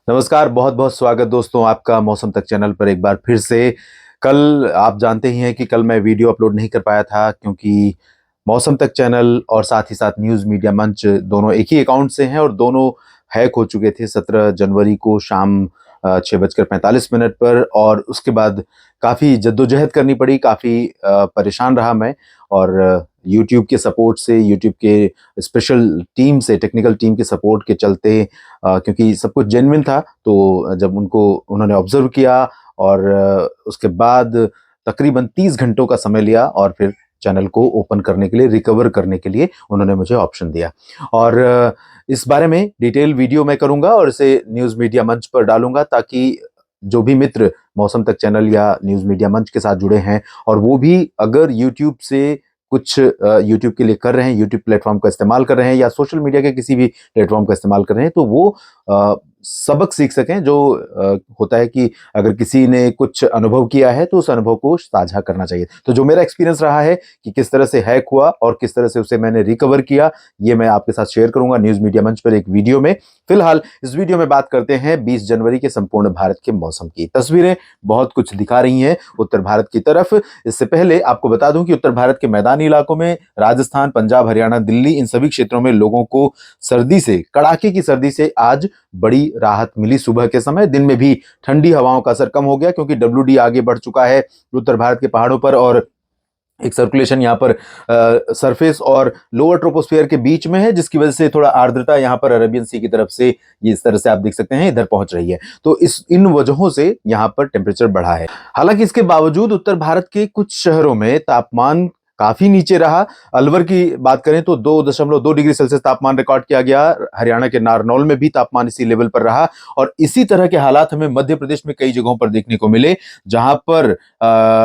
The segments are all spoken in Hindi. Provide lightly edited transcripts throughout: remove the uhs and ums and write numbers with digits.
नमस्कार, बहुत बहुत स्वागत दोस्तों आपका मौसम तक चैनल पर एक बार फिर से। कल आप जानते ही हैं कि कल मैं वीडियो अपलोड नहीं कर पाया था क्योंकि मौसम तक चैनल और साथ ही साथ न्यूज़ मीडिया मंच दोनों एक ही अकाउंट से हैं और दोनों हैक हो चुके थे 17 जनवरी को शाम 6:45 पर। और उसके बाद काफ़ी जद्दोजहद करनी पड़ी, काफ़ी परेशान रहा मैं। और यूट्यूब के सपोर्ट से, यूट्यूब के स्पेशल टीम से, टेक्निकल टीम के सपोर्ट के चलते, क्योंकि सब कुछ जेन्युइन था, तो जब उन्होंने ऑब्जर्व किया और उसके बाद तकरीबन 30 घंटों का समय लिया और फिर चैनल को ओपन करने के लिए, रिकवर करने के लिए उन्होंने मुझे ऑप्शन दिया। और इस बारे में डिटेल वीडियो मैं करूंगा और इसे न्यूज़ मीडिया मंच पर डालूंगा ताकि जो भी मित्र मौसम तक चैनल या न्यूज़ मीडिया मंच के साथ जुड़े हैं और वो भी अगर यूट्यूब से कुछ यूट्यूब के लिए कर रहे हैं, यूट्यूब प्लेटफॉर्म का इस्तेमाल कर रहे हैं या सोशल मीडिया के किसी भी प्लेटफॉर्म का इस्तेमाल कर रहे हैं, तो वो सबक सीख सकें। जो होता है कि अगर किसी ने कुछ अनुभव किया है तो उस अनुभव को साझा करना चाहिए। तो जो मेरा एक्सपीरियंस रहा है कि किस तरह से हैक हुआ और किस तरह से उसे मैंने रिकवर किया, ये मैं आपके साथ शेयर करूंगा न्यूज़ मीडिया मंच पर एक वीडियो में। फिलहाल इस वीडियो में बात करते हैं 20 जनवरी के संपूर्ण भारत के मौसम की। तस्वीरें बहुत कुछ दिखा रही हैं उत्तर भारत की तरफ। इससे पहले आपको बता दूं कि उत्तर भारत के मैदानी इलाकों में राजस्थान, पंजाब, हरियाणा, दिल्ली, इन सभी क्षेत्रों में लोगों को सर्दी से, कड़ाके की सर्दी से आज बड़ी राहत मिली। सुबह के समय, दिन में भी ठंडी हवाओं का असर कम हो गया क्योंकि WD आगे बढ़ चुका है उत्तर भारत के पहाड़ों पर और एक सर्कुलेशन यहाँ पर सरफेस और लोअर ट्रोपोस्फियर के बीच में है, जिसकी वजह से थोड़ा आर्द्रता यहाँ पर अरेबियन सी की तरफ से, ये इस तरह से आप देख सकते हैं, इधर पहुंच रही है। तो इन वजहों से यहाँ पर टेम्परेचर बढ़ा है। हालांकि इसके बावजूद उत्तर भारत के कुछ शहरों में तापमान काफी नीचे रहा। अलवर की बात करें तो 2.2 डिग्री सेल्सियस तापमान रिकॉर्ड किया गया। हरियाणा के नारनौल में भी तापमान इसी लेवल पर रहा। और इसी तरह के हालात हमें मध्य प्रदेश में कई जगहों पर देखने को मिले, जहां पर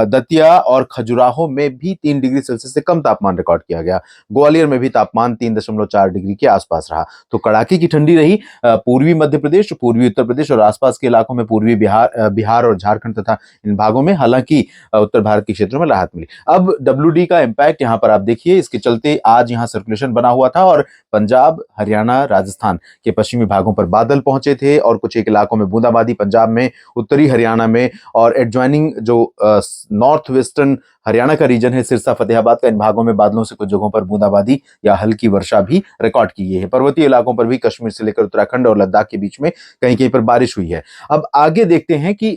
दतिया और खजुराहो में भी 3 डिग्री सेल्सियस से कम तापमान रिकॉर्ड किया गया। ग्वालियर में भी तापमान 3.4 डिग्री के आसपास रहा। तो कड़ाके की ठंडी रही। पूर्वी मध्य प्रदेश, पूर्वी उत्तर प्रदेश और आसपास के इलाकों में, पूर्वी बिहार और झारखंड तथा इन भागों में हालांकि उत्तर भारत के क्षेत्रों में राहत मिली। अब WD का इंपैक्ट यहां पर आप देखिए, इसके चलते आज यहां सर्कुलेशन बना हुआ था और पंजाब, हरियाणा, राजस्थान के पश्चिमी भागों पर बादल पहुंचे थे और कुछ एक इलाकों में बूंदाबांदी, पंजाब में, उत्तरी हरियाणा में और एडजॉइनिंग जो नॉर्थ वेस्टर्न हरियाणा का रीजन है, सिरसा, फतेहाबाद का, इन भागों में बादलों से कुछ जगहों पर बूंदाबांदी या हल्की वर्षा भी रिकॉर्ड की गई है। पर्वतीय इलाकों पर भी, कश्मीर से लेकर उत्तराखंड और लद्दाख के बीच में कहीं कहीं पर बारिश हुई है। अब आगे देखते हैं कि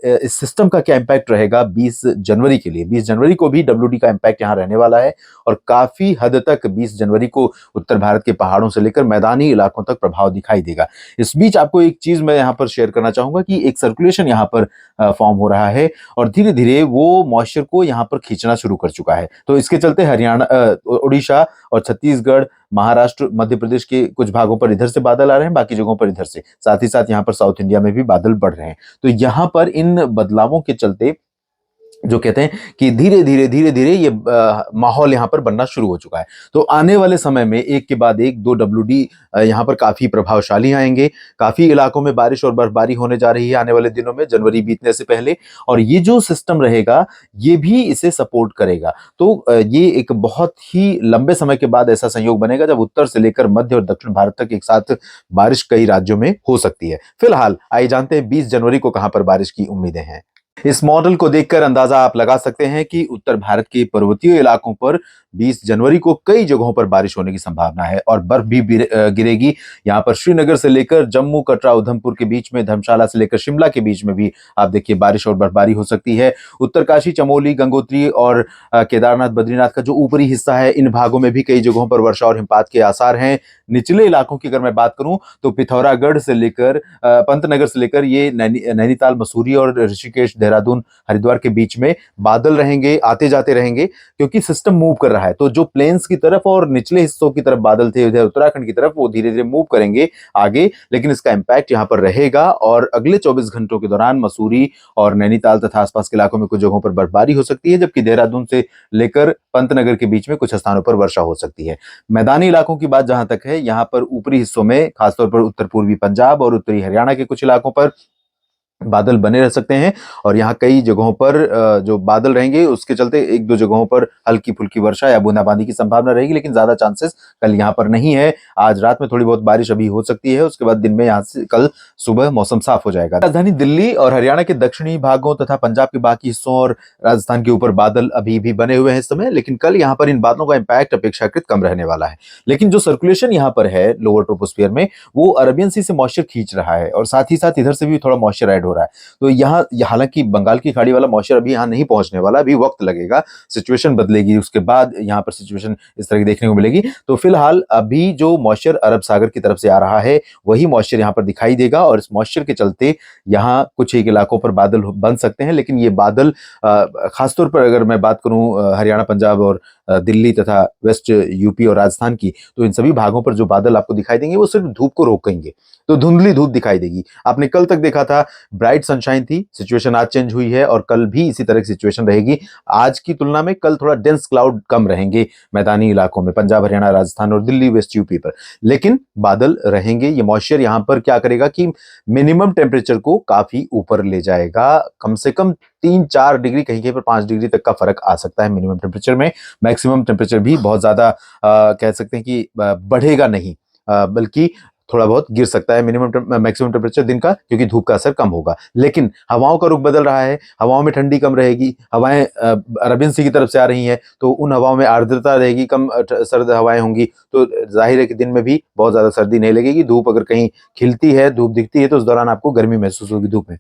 इस सिस्टम का क्या इंपैक्ट रहेगा 20 जनवरी के लिए। 20 जनवरी को भी WD का इंपैक्ट यहां रहने वाला है और काफी हद तक 20 जनवरी को उत्तर भारत के पहाड़ों से लेकर मैदानी इलाकों तक प्रभाव दिखाई देगा। इस बीच आपको एक चीज मैं यहां पर शेयर करना चाहूंगा कि एक सर्कुलेशन यहां पर फॉर्म हो रहा है और धीरे धीरे वो मॉइस्चर को यहां पर खींचना शुरू कर चुका है। तो इसके चलते हरियाणा, उड़ीसा और छत्तीसगढ़, महाराष्ट्र, मध्य प्रदेश के कुछ भागों पर इधर से बादल आ रहे हैं, बाकी जगहों पर इधर से। साथ ही साथ यहाँ पर साउथ इंडिया में भी बादल बढ़ रहे हैं। तो यहाँ पर इन बदलावों के चलते जो कहते हैं कि धीरे धीरे ये माहौल यहाँ पर बनना शुरू हो चुका है। तो आने वाले समय में एक के बाद एक 2 WD यहाँ पर काफी प्रभावशाली आएंगे। काफी इलाकों में बारिश और बर्फबारी होने जा रही है आने वाले दिनों में, जनवरी बीतने से पहले। और ये जो सिस्टम रहेगा ये भी इसे सपोर्ट करेगा। तो ये एक बहुत ही लंबे समय के बाद ऐसा संयोग बनेगा जब उत्तर से लेकर मध्य और दक्षिण भारत तक एक साथ बारिश कई राज्यों में हो सकती है। फिलहाल आइए जानते हैं 20 जनवरी को कहां पर बारिश की उम्मीदें हैं। इस मॉडल को देखकर अंदाजा आप लगा सकते हैं कि उत्तर भारत के पर्वतीय इलाकों पर 20 जनवरी को कई जगहों पर बारिश होने की संभावना है और बर्फ भी गिरेगी। यहाँ पर श्रीनगर से लेकर जम्मू, कटरा, उधमपुर के बीच में, धर्मशाला से लेकर शिमला के बीच में भी आप देखिए बारिश और बर्फबारी हो सकती है। उत्तरकाशी, चमोली, गंगोत्री और केदारनाथ, बद्रीनाथ का जो ऊपरी हिस्सा है, इन भागों में भी कई जगहों पर वर्षा और हिमपात के आसार हैं। निचले इलाकों की अगर मैं बात करूं तो पिथौरागढ़ से लेकर पंतनगर से लेकर ये नैनीताल, मसूरी और ऋषिकेश, देहरादून, हरिद्वार के बीच में बादल रहेंगे, आते जाते रहेंगे क्योंकि सिस्टम मूव कर रहा है। तो जो प्लेन्स की तरफ और निचले हिस्सों की तरफ बादल थे इधर उत्तराखंड की तरफ, वो धीरे धीरे मूव करेंगे आगे, लेकिन इसका इंपैक्ट यहाँ पर रहेगा और अगले 24 घंटों के दौरान मसूरी और नैनीताल तथा आसपास के इलाकों में कुछ जगहों पर बर्फबारी हो सकती है, जबकि देहरादून से लेकर पंतनगर के बीच में कुछ स्थानों पर वर्षा हो सकती है। मैदानी इलाकों की बात जहां तक है, यहाँ पर ऊपरी हिस्सों में, खासतौर पर उत्तर पूर्वी पंजाब और उत्तरी हरियाणा के कुछ इलाकों पर बादल बने रह सकते हैं और यहाँ कई जगहों पर जो बादल रहेंगे उसके चलते एक दो जगहों पर हल्की फुल्की वर्षा या बूंदाबांदी की संभावना रहेगी, लेकिन ज्यादा चांसेस कल यहाँ पर नहीं है। आज रात में थोड़ी बहुत बारिश अभी हो सकती है, उसके बाद दिन में यहाँ से कल सुबह मौसम साफ हो जाएगा। राजधानी दिल्ली और हरियाणा के दक्षिणी भागों तथा पंजाब के बाकी हिस्सों और राजस्थान के ऊपर बादल अभी भी बने हुए हैं इस समय, लेकिन कल यहाँ पर इन बादलों का इंपैक्ट अपेक्षाकृत कम रहने वाला है। लेकिन जो सर्कुलेशन यहाँ पर है लोअर ट्रोपोस्फियर में, वो अरबियन सी से मॉइस्चर खींच रहा है और साथ ही साथ इधर से भी थोड़ा मॉइस्चर ऐड हो रहा है। तो यहाँ हालांकि बंगाल की खाड़ी वाला मॉइस्चर अभी यहाँ नहीं पहुंचने वाला, अभी वक्त लगेगा, सिचुएशन बदलेगी, उसके बाद यहाँ पर सिचुएशन इस तरह की देखने को मिलेगी। तो फिलहाल अभी जो मॉइस्चर अरब सागर की तरफ से आ रहा है वही मॉइस्चर यहाँ पर दिखाई देगा और इस मॉइस्चर के चलते यहाँ कुछ एक इलाकों पर बादल बन सकते हैं। लेकिन ये बादल खासतौर पर अगर मैं बात करूं हरियाणा, पंजाब और दिल्ली तथा वेस्ट यूपी और राजस्थान की, तो इन सभी भागों पर जो बादल आपको दिखाई देंगे वो सिर्फ धूप को रोकेंगे, तो धुंधली धूप दिखाई देगी। आपने कल तक देखा था ब्राइट सनशाइन थी, सिचुएशन आज चेंज हुई है और कल भी इसी तरह की सिचुएशन रहेगी। आज की तुलना में कल थोड़ा डेंस क्लाउड कम रहेंगे मैदानी इलाकों में, पंजाब, हरियाणा, राजस्थान और दिल्ली, वेस्ट यूपी पर, लेकिन बादल रहेंगे। ये मॉइस्चर यहाँ पर क्या करेगा कि मिनिमम टेम्परेचर को काफी ऊपर ले जाएगा, कम से कम 3-4 डिग्री, कहीं कहीं पर 5 डिग्री तक का फर्क आ सकता है मिनिमम टेम्परेचर में। मैक्सिमम टेम्परेचर भी बहुत ज्यादा कह सकते हैं कि बढ़ेगा नहीं, बल्कि थोड़ा बहुत गिर सकता है मिनिमम मैक्सिमम टेम्परेचर दिन का, क्योंकि धूप का असर कम होगा। लेकिन हवाओं का रुख बदल रहा है, हवाओं में ठंडी कम रहेगी, हवाएं अरबियन सी की तरफ से आ रही हैं, तो उन हवाओं में आर्द्रता रहेगी, कम सर्द हवाएं होंगी, तो जाहिर है कि दिन में भी बहुत ज्यादा सर्दी नहीं लगेगी। धूप अगर कहीं खिलती है, धूप दिखती है, तो उस दौरान आपको गर्मी महसूस होगी धूप में।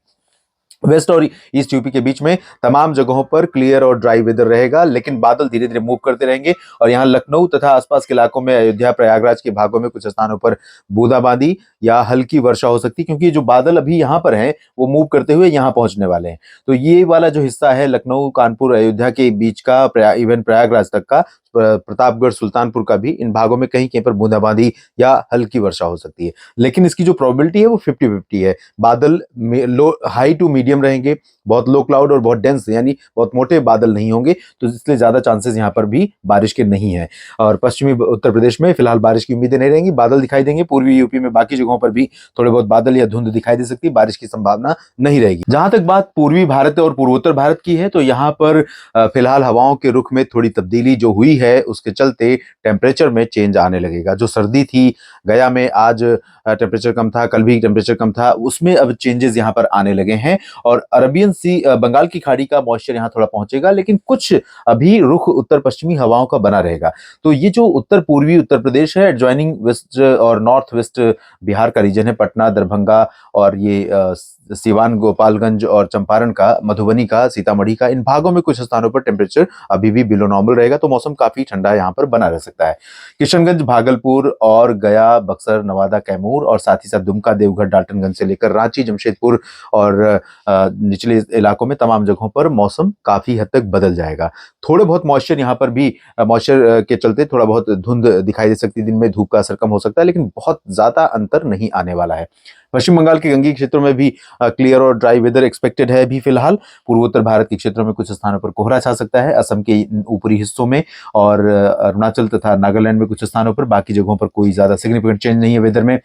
वेस्ट और ईस्ट यूपी के बीच में तमाम जगहों पर क्लियर और ड्राई वेदर रहेगा, लेकिन बादल धीरे धीरे मूव करते रहेंगे और यहाँ लखनऊ तथा आसपास के इलाकों में, अयोध्या, प्रयागराज के भागों में कुछ स्थानों पर बूंदाबांदी या हल्की वर्षा हो सकती है, क्योंकि जो बादल अभी यहाँ पर हैं वो मूव करते हुए यहाँ पहुंचने वाले हैं। तो ये वाला जो हिस्सा है लखनऊ, कानपुर, अयोध्या के बीच का, इवन प्रयागराज तक का, प्रतापगढ़, सुल्तानपुर का भी, इन भागों में कहीं कहीं पर बूंदाबांदी या हल्की वर्षा हो सकती है। लेकिन इसकी जो प्रोबेबिलिटी है वो 50-50 है। बादल लो, हाई टू मीडियम रहेंगे, बहुत लो क्लाउड और बहुत डेंस, यानी बहुत मोटे बादल नहीं होंगे, तो इसलिए ज्यादा चांसेस यहाँ पर भी बारिश के नहीं है। और पश्चिमी उत्तर प्रदेश में फिलहाल बारिश की उम्मीदें नहीं रहेंगी, बादल दिखाई देंगे। पूर्वी यूपी में बाकी जगहों पर भी थोड़े बहुत बादल या धुंध दिखाई दे सकती है, बारिश की संभावना नहीं रहेगी। जहां तक बात पूर्वी भारत और पूर्वोत्तर भारत की है, तो यहाँ पर फिलहाल हवाओं के रुख में थोड़ी तब्दीली जो हुई है, उसके चलते टेम्परेचर में चेंज आने लगेगा। जो सर्दी थी गया में, आज टेम्परेचर कम था, कल भी टेम्परेचर कम था, उसमें अब चेंजेस यहाँ पर आने लगे हैं और अरबियन सी, बंगाल की खाड़ी का मॉइस्चर यहाँ थोड़ा पहुंचेगा, लेकिन कुछ अभी रुख उत्तर पश्चिमी हवाओं का बना रहेगा। तो ये जो उत्तर पूर्वी उत्तर प्रदेश है, एडजॉइनिंग वेस्ट और नॉर्थ वेस्ट बिहार का रीजन है, पटना, दरभंगा और ये सिवान, गोपालगंज और चंपारण का, मधुबनी का, सीतामढ़ी का, इन भागों में कुछ स्थानों पर टेम्परेचर अभी भी बिलो नॉर्मल रहेगा, तो मौसम काफी ठंडा यहाँ पर बना रह सकता है। किशनगंज, भागलपुर और गया, बक्सर, नवादा, कैमूर और साथ ही साथ दुमका, देवघर, डाल्टनगंज से लेकर रांची, जमशेदपुर और निचले इलाकों में तमाम जगहों पर मौसम काफी हद तक बदल जाएगा। थोड़े बहुत मॉइस्चर यहाँ पर भी, मॉइस्चर के चलते थोड़ा बहुत धुंध दिखाई दे सकती है, दिन में धूप का असर कम हो सकता है, लेकिन बहुत ज्यादा अंतर नहीं आने वाला है। पश्चिम बंगाल के गंगे क्षेत्रों में भी क्लियर और ड्राई वेदर एक्सपेक्टेड है अभी फिलहाल। पूर्वोत्तर भारत के क्षेत्रों में कुछ स्थानों पर कोहरा छा सकता है, असम के ऊपरी हिस्सों में और अरुणाचल तथा नागालैंड में कुछ स्थानों पर, बाकी जगहों पर कोई ज्यादा सिग्निफिकेंट चेंज नहीं है वेदर में।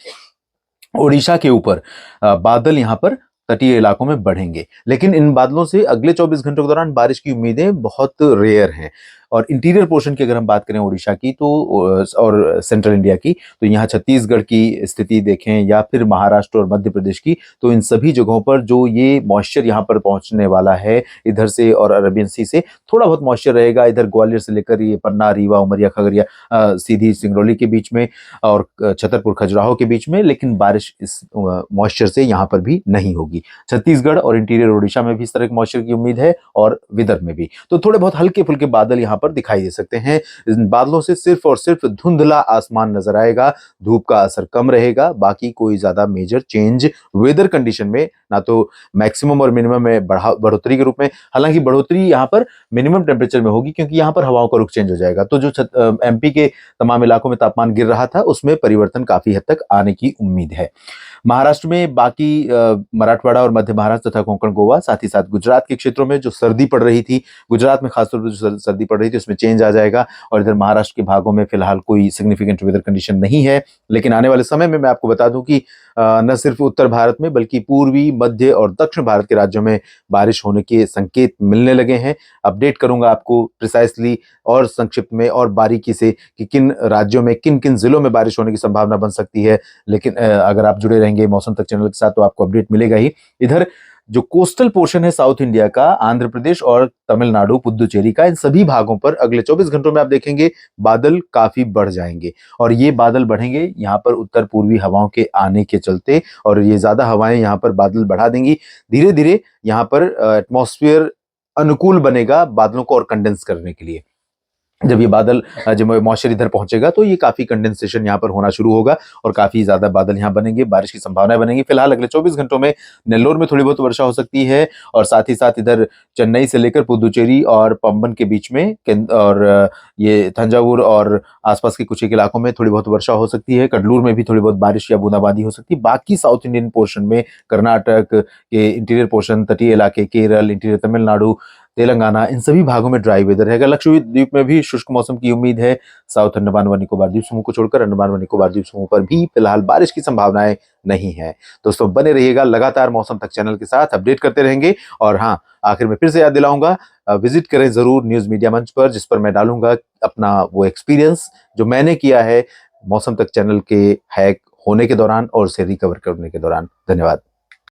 ओडिशा के ऊपर बादल यहाँ पर तटीय इलाकों में बढ़ेंगे, लेकिन इन बादलों से अगले 24 घंटों के दौरान बारिश की उम्मीदें बहुत रेयर हैं। और इंटीरियर पोर्शन की अगर हम बात करें ओडिशा की, तो और सेंट्रल इंडिया की, तो यहाँ छत्तीसगढ़ की स्थिति देखें या फिर महाराष्ट्र और मध्य प्रदेश की, तो इन सभी जगहों पर जो ये मॉइस्चर यहाँ पर पहुंचने वाला है इधर से और अरबियन सी से, थोड़ा बहुत मॉइस्चर रहेगा इधर ग्वालियर से लेकर ये पन्ना, रीवा, उमरिया, खगड़िया, सीधी सिंगरौली के बीच में और छतरपुर, खजुराहो के बीच में, लेकिन बारिश इस मॉइस्चर से यहाँ पर भी नहीं होगी। छत्तीसगढ़ और इंटीरियर ओडिशा में भी इस तरह के मॉइस्चर की उम्मीद है और विदर्भ में भी, तो थोड़े बहुत हल्के फुल्के बादल यहाँ पर दिखाई दे सकते हैं। इन बादलों से सिर्फ और सिर्फ धुंधला आसमान नजर आएगा, धूप का असर कम रहेगा, बाकी कोई ज्यादा मेजर चेंज वेदर कंडीशन में ना तो मैक्सिमम और मिनिमम में बढ़ोतरी के रूप में, हालांकि बढ़ोतरी यहाँ पर मिनिमम टेम्परेचर में होगी क्योंकि यहाँ पर हवाओं का रुख चेंज हो जाएगा। तो जो एमपी के तमाम इलाकों में तापमान गिर रहा था उसमें परिवर्तन काफी हद तक आने की उम्मीद है। महाराष्ट्र में, बाकी मराठवाड़ा और मध्य महाराष्ट्र तथा कोंकण, गोवा, साथ ही साथ गुजरात के क्षेत्रों में जो सर्दी पड़ रही थी, गुजरात में खासतौर पर जो सर्दी पड़ रही थी उसमें चेंज आ जाएगा और इधर महाराष्ट्र के भागों में फिलहाल कोई सिग्निफिकेंट वेदर कंडीशन नहीं है। लेकिन आने वाले समय में मैं आपको बता दूं कि न सिर्फ उत्तर भारत में बल्कि पूर्वी, मध्य और दक्षिण भारत के राज्यों में बारिश होने के संकेत मिलने लगे हैं। अपडेट करूंगा आपको प्रिसाइसली और संक्षिप्त में और बारीकी से कि किन राज्यों में, किन किन जिलों में बारिश होने की संभावना बन सकती है। लेकिन अगर आप जुड़े रहेंगे मौसम तक चैनल के साथ तो आपको अपडेट मिलेगा ही। इधर जो कोस्टल पोर्शन है साउथ इंडिया का, आंध्र प्रदेश और तमिलनाडु, पुदुचेरी का, इन सभी भागों पर अगले 24 घंटों में आप देखेंगे बादल काफी बढ़ जाएंगे। और ये बादल बढ़ेंगे यहाँ पर उत्तर पूर्वी हवाओं के आने के चलते, और ये ज्यादा हवाएं यहाँ पर बादल बढ़ा देंगी। धीरे धीरे यहाँ पर एटमॉस्फेयर अनुकूल बनेगा बादलों को और कंडेंस करने के लिए। जब ये बादल, जब मॉइस्चर इधर पहुंचेगा तो ये काफी कंडेंसेशन यहाँ पर होना शुरू होगा और काफी ज्यादा बादल यहाँ बनेंगे, बारिश की संभावनाएं बनेंगी। फिलहाल अगले 24 घंटों में नेल्लोर में थोड़ी बहुत वर्षा हो सकती है, और साथ ही साथ इधर चेन्नई से लेकर पुदुचेरी और पंबन के बीच में और ये तंजावुर और आसपास के कुछ एक इलाकों में थोड़ी बहुत वर्षा हो सकती है। कडलूर में भी थोड़ी बहुत बारिश या बूंदाबांदी हो सकती है। बाकी साउथ इंडियन पोर्शन में, कर्नाटक के इंटीरियर पोर्शन, तटीय इलाके, केरल, इंटीरियर तमिलनाडु, तेलंगाना, इन सभी भागों में ड्राई वेदर रहेगा। लक्षद्वीप में भी शुष्क मौसम की उम्मीद है। साउथ अंडमान व निकोबार द्वीप समूह को छोड़कर अंडमान व निकोबार द्वीप समूह पर भी फिलहाल बारिश की संभावनाएं नहीं है। दोस्तों बने रहिएगा लगातार मौसम तक चैनल के साथ, अपडेट करते रहेंगे। और हाँ, आखिर में फिर से याद दिलाऊंगा, विजिट करें जरूर न्यूज मीडिया मंच पर, जिस पर मैं डालूंगा अपना वो एक्सपीरियंस जो मैंने किया है मौसम तक चैनल के हैक होने के दौरान और उसे रिकवर करने के दौरान। धन्यवाद।